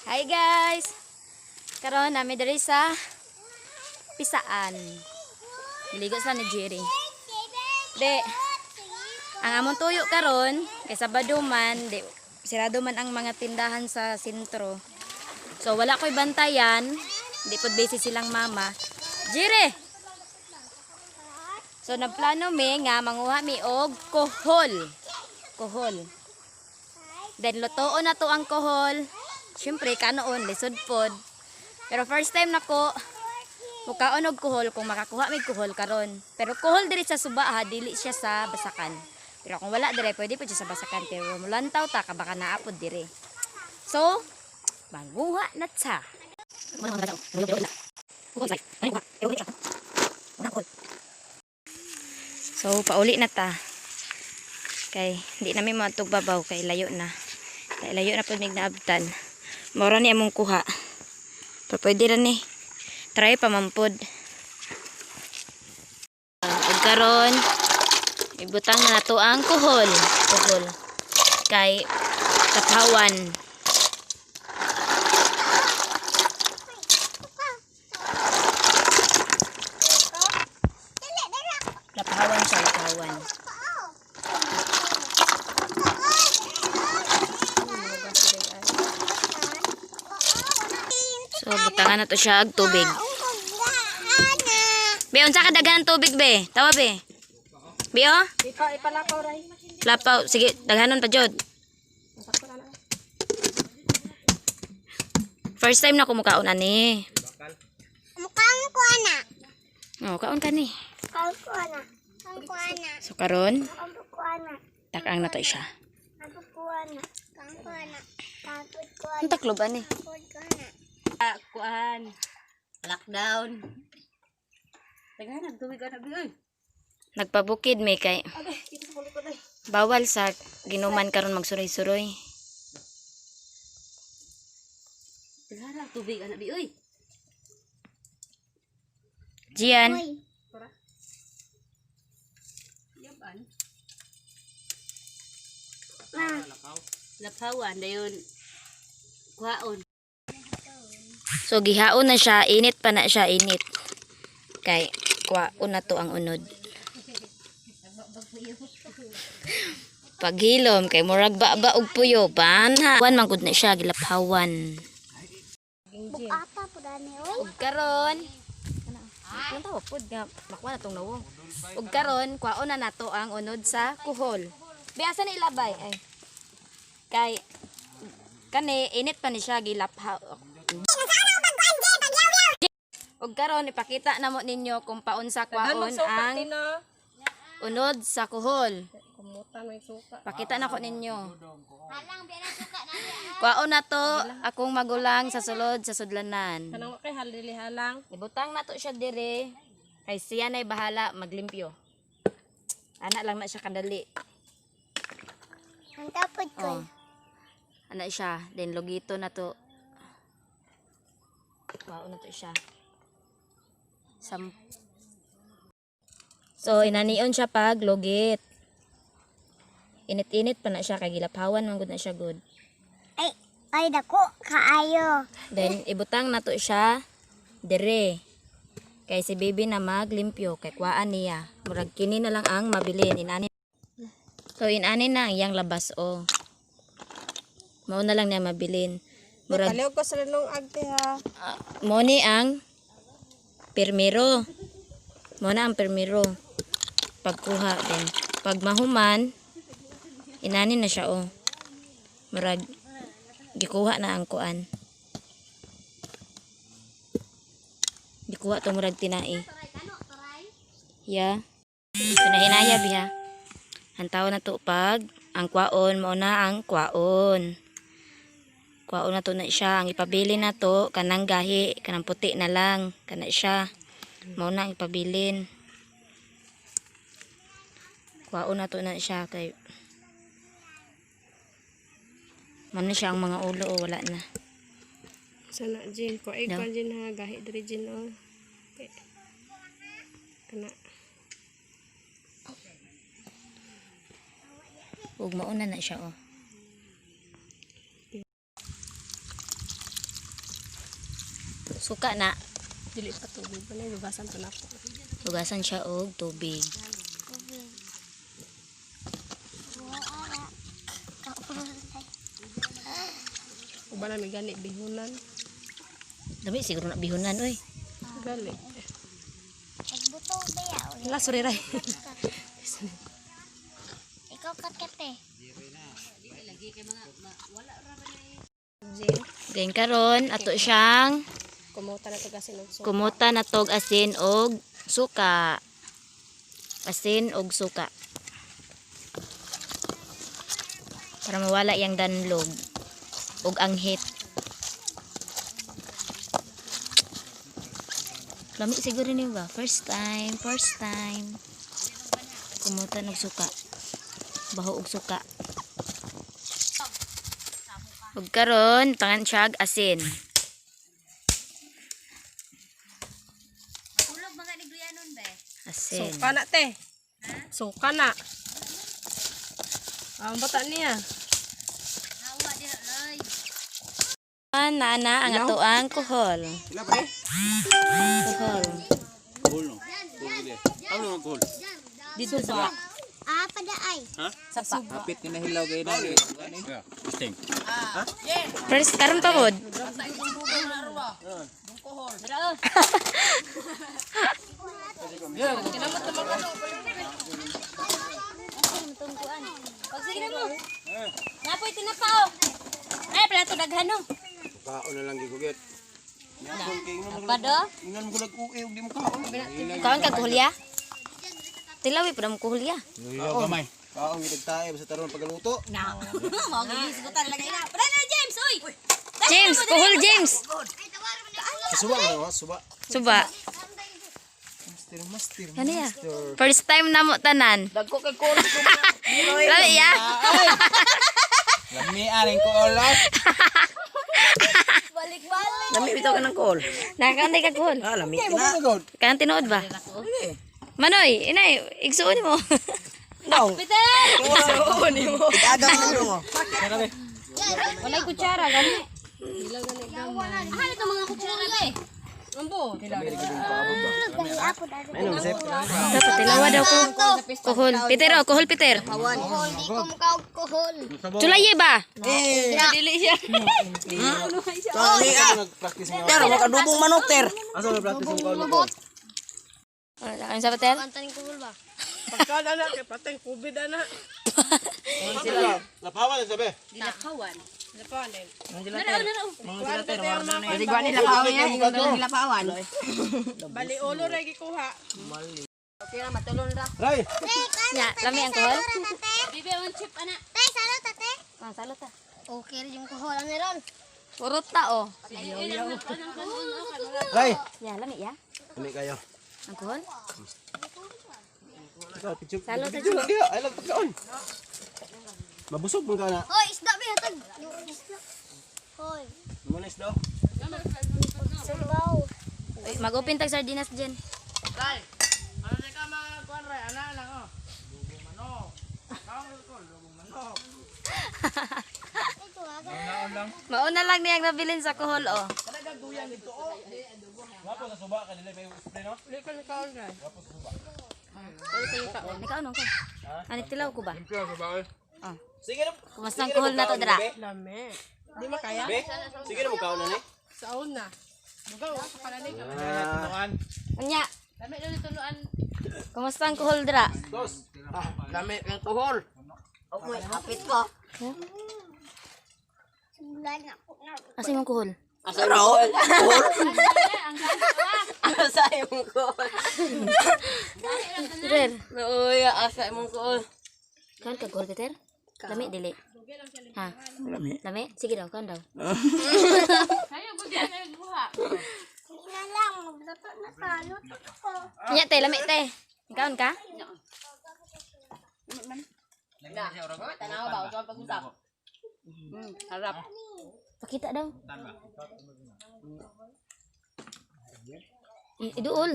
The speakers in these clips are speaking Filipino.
Hi guys. Karon nami diri sa pisaan. Diligo sa ni Jerry. De. Ang among tuyo karon kay Sabado man, di sirado man ang mga tindahan sa sentro. So wala koy bantayan, di pud busy silang mama. Jerry. So nagplano mi nga manguha mi og kohol. Kohol. Then lutoon na to ang kohol. Siyempre, kanoon, lisod pod. Pero first time nako mukaon og kuhol kung makakuha mig kuhol karon. Pero kuhol diri sa suba ha, dili siya sa basakan. Pero kung wala diri, pwede po siya sa basakan. Pero mulantaw ta, kabaka naapod diri. So, manguha na ta. So, pauli na ta. Kay, hindi namin matog babaw, kay layo na. Kay layo na po mig naabtan. Mora ni among kuha. Pero pwede rin eh. Try pa mampod. Ug karon ibutang na nato ang kuhol. Kuhol. Kay katawan. Lapawan siya, lapawan. So, butangan na to siya ag tubig. Be, unsa ka daghan tubig, be? Tawa, be. Be, oh? Ipalapaw ray. Lapaw. Sige, daghanon pa, jod. First time na kumukaon, ani. Mukhang ko ana. Oh, kaon ka ni. Mukhang ko ana. Mukhang ko ana. So, karon, Mukhang ko ana. takang na to siya. Mukhang ko ana. Mukhang ko ana. Mukhang ko ana. Ang taklob, ani. Mukhang ko ana. Kuan. Lockdown. Daghan tubig ana, be. Nagpabukid may kay. Bawal sa ginuman karon magsuroy-suroy. Daghan tubig ana, be, oy. Jian. Yaban. Lapawan dayon. Kuhaon. So gihaon na siya, init pa na siya, init. Kay kuhaon na to ang unod. Paghilom kay murag ba og puyo, banha. Wan man gud na siya gilaphawan. Bukata po dani oy. Ug karon ano tawo pud nga makwa na tong nawo. Ug karon kuhaon na nato ang unod sa kuhol. Biasa na ilabay ay. Kay kani init pa ni siya gilaphaw. Ug karon ipakita namo ninyo kung paunsa kwaon ang unod sa kuhol. Pakita nako ninyo. Kwaon na to akong magulang sa sulod sa sudlanan. Kanang kay halili halang. Ibutang na to siya dire. Kay siya na'y bahala maglimpyo. Ana lang na siya kadali. Ang tapod ko. Oh. Ana siya, then logito na to. Kwaon na to siya. So, inanion siya pag logit. Init-init pa na siya, kay gilaphawan man gud na siya good. Ay dako kaayo. Then, ibutang na to siya dire. Kay si baby na maglimpyo, kay kuhaan niya. Murag kini na lang ang mabilin. So, inani na ang iyang labas, oh. Mao na lang niya mabilin. Murag, Kaliw ko sa lanong agte ha. mo ni ang permiro. Mo na ang permiro. Pagkuha din. Pag mahuman, inani na siya, oh. Murag, gikuha na ang kuan. Gikuha to murag tinai. Yeah. Pinahinaya biha. Hantaw na to pag ang kwaon, mo na ang kwaon. Kwaon na to na siya. Ang ipabili na to, kanang gahi, kanang puti na lang. Kana siya. Mo na ang ipabilin. Kwaon na to na siya. Kay man na siya ang mga ulo, o wala na. Sana Jin ko ay No. kan Jin ha gahi diri Jin oh. Kana Ug mauna na siya, oh. Suka na. Dili pa tubig pa na lugasan pa na ako. Lugasan siya og tubig. Uba na may gani bihunan. Dami siguro na bihunan oy. Gali. Buto ba yaw? Wala sorry ray. Ikaw kakete. Then karon ato siyang Kumuta na to kasi ng suka. kumuta na tog asin og suka. Asin og suka. Para mawala yang danlog og anghit. Lami siguro ni ba? First time. Kumuta og suka. Baho og suka. Ug karon tangan siya og asin. Asin. Suka na te. Suka na. Ang bata niya. Na ang atoang kuhol. Kuhol. Dito sa Ah, padaay. Hapit ka na hilaw kayo na. Sting. first karon pa pod. Napoy tinapao. Ay plato daghano. Kaon na lang gigugyot. Pado? Ingan mo ko nag-uwi, di mo kaon. Kaon ka kuhulya? Tilawi pa mo kuhulya. Luyo gamay. Kaon gitag tae sa taron pagaluto. James, kuhul James. Suba mo, suba. Suba. Master. Ano ya? First time na mo tanan. Dagko kay kol. Lami ya. Lami aring ko olot. Lami bitaw ka ng call. Nakakantay ka kuhul. Ah, lami Mo na. gud. Kaya tinuod ba? Manoy, inay, igsuon mo. Daw. Peter! Igsuon mo. Igadam na mo. Walay kutsara, gani. Dahil ako dali. Ano sip? Dapat tilawa daw ko. Kuhul. Peter, oh, kuhul Peter. Hindi ko mukha kuhol. Chulaye ba? Dili siya. Sorry ah. Nag-practice nga. Pero makadubong manok ter. Asa na practice mo kaon mo? Ano sa Peter? Pagkaan anak kay patay COVID anak. Lapawan sabi. Lapanin. Kasi gwa nila pawan yan. Nila pawan. Bali ulo ra gikuha. Ray. Ya, lami ang kuhul. Tay, salo tate. Ah, salot ta. Okay yung kuhol ang meron. Purot ta, oh. Ray. Ya, lami ya. Lami kayo. Ang kuhol. Ikaw pichuk. Salo ta. Ay lang pagkaon. Mabusog mo ka na. Hoy, isda ba hatag? Yung isda. Hoy, Lumanes daw. sabaw. Mag-open tag sardinas dyan. Ito aga. Mauna lang niyang nabilin sa kuhol, oh. Wapo sa suba ka dili may spray no? Dili ka nakaon guys. Ikaw nung ko. Anik tilaw ko ba? Oh. Sige na. Kumusta ang kuhol na to, dra? Lami. Di makaya. Be. Sige na mo kaon na ni. Saon na. Bugaw sa kalanig. Anya. Kumusta ang kuhol, dra? Dos. Lami ang tuhol. Okay, hapit ko. Simula na ako na. Asa yung kuhol? Asa raw? Tuhol? Asa yung kuhol? Peter. Uy, asa yung kuhol? Kan ka kuhol, Peter? Lami, dili. Ha? Lami. Lami? Sige daw, kan daw. Hindi na lang, magluto na tayo. Ako. Anya, te, lami, te. Ikaon ka? Tanaw ba? Ito ang pag-usap. Harap. Pakita daw. Iduol.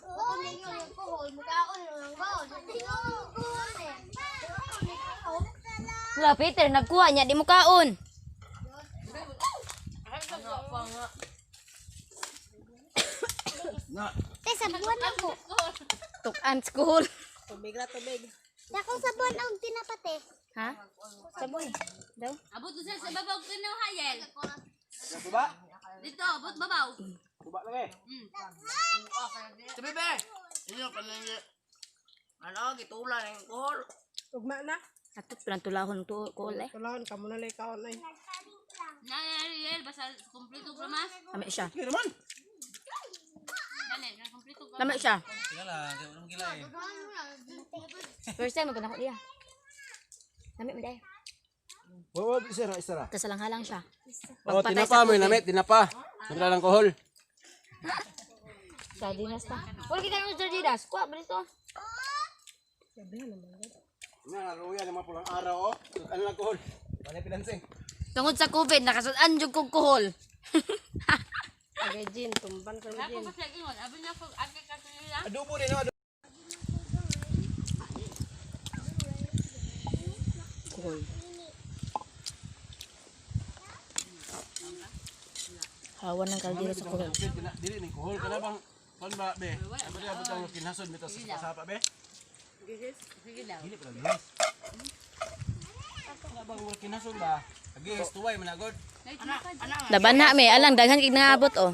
Oo, ninyo yung kuhol. Mukhaon yung kuhol. Wala, Peter, nagkuha niya, di mo kaon. Te, sabon ako. Tukan school. Tubig na tubig. Dakong sabon ang tinapate. Ha? Saboy. Daw. Abot ko sa babaw ko ng hayel. Kuba? Dito, abot babaw. Kuba lang eh. Sabi be. Inyo kanang ano gitulan ng kohol. Ugma na. Atot pinantulahon to ko eh. Tulahon ka muna lang ikaw na. Nayariel, basta kumpleto ko mas. Lami siya. Sige naman. Dali, na kumpleto ko. Lami siya. Sige lang, kaya walang gila eh. First time magkana ko diya. Lami mo dahil. Wawag, isara, isara. Tapos halang siya. Oh, Pagpatay tinapa sa mo, tubig. namit, tinapa. Nagla ng kohol. Sardinas pa. Huwag ka ng sardinas. Kuha, balik to. Nga, naruya naman pulang araw, oh. Ano lang kohol? Panay pinansing. Tungod sa COVID, nakasudan jud kog kuhol. Agay Jin, tumban ka mo Ako Jin. pa siya ingon, abot na ko agi ka nila. Adobo din, oh. Kuhol. Hawan ng kaldero sa kuhol. Dili ni kohol ka na bang kon ba be? Ano ba abot ang kinhasod bitaw sa sapa be? Sige daw. Dili pala gihis. Ano bang wala kinhasod ba? Agis tuway managod. Nay, tumakad. Laban na me, alang daghan kig naabot oh.